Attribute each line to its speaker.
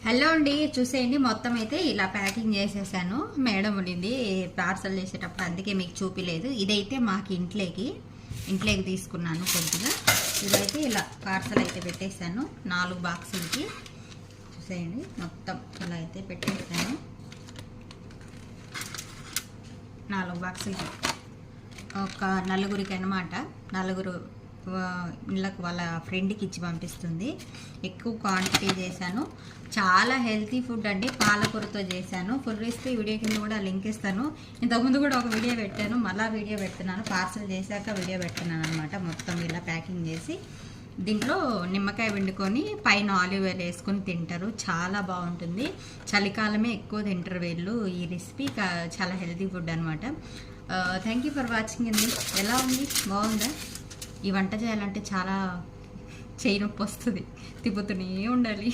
Speaker 1: Hello అండి, చూసేయండి. మొత్తం అయితే ఇలా ప్యాకింగ్ చేసేసాను. మేడం ఉండింది పార్సల్ చేసేటప్పుడు, అందుకే మీకు చూపిలేదు. ఇదైతే మాకు ఇంట్లోకి తీసుకున్నాను కొద్దిగా. ఇదైతే ఇలా పార్సల్ అయితే పెట్టేశాను 4 బాక్సులకి. చూసేయండి, మొత్తం ఇలా అయితే పెట్టేశాను 4 బాక్సులకి. ఒక నలుగురికి అన్నమాట. నలుగురు ఇళ్ళకు వాళ్ళ ఫ్రెండ్కి ఇచ్చి పంపిస్తుంది. ఎక్కువ క్వాంటిటీ చేశాను. చాలా హెల్తీ ఫుడ్ అండి. పాలకూరతో చేశాను. ఫుల్ రెసిపీ వీడియో కింద కూడా లింక్ ఇస్తాను. ఇంతకుముందు కూడా ఒక వీడియో పెట్టాను, మళ్ళీ వీడియో పెడుతున్నాను. పార్సల్ చేశాక వీడియో పెడుతున్నాను అనమాట. మొత్తం ఇలా ప్యాకింగ్ చేసి దీంట్లో నిమ్మకాయ పిండుకొని పైన ఆలివ్ ఆయిల్ వేసుకొని తింటారు. చాలా బాగుంటుంది. చలికాలమే ఎక్కువ తింటారు వీళ్ళు. ఈ రెసిపీ చాలా హెల్తీ ఫుడ్ అనమాట. థ్యాంక్ యూ ఫర్ వాచింగ్ అండి. ఎలా ఉంది? బాగుందా? ఈ వంట చేయాలంటే చాలా చేయి నొప్పి వస్తుంది, తిప్పుతూనే ఉండాలి.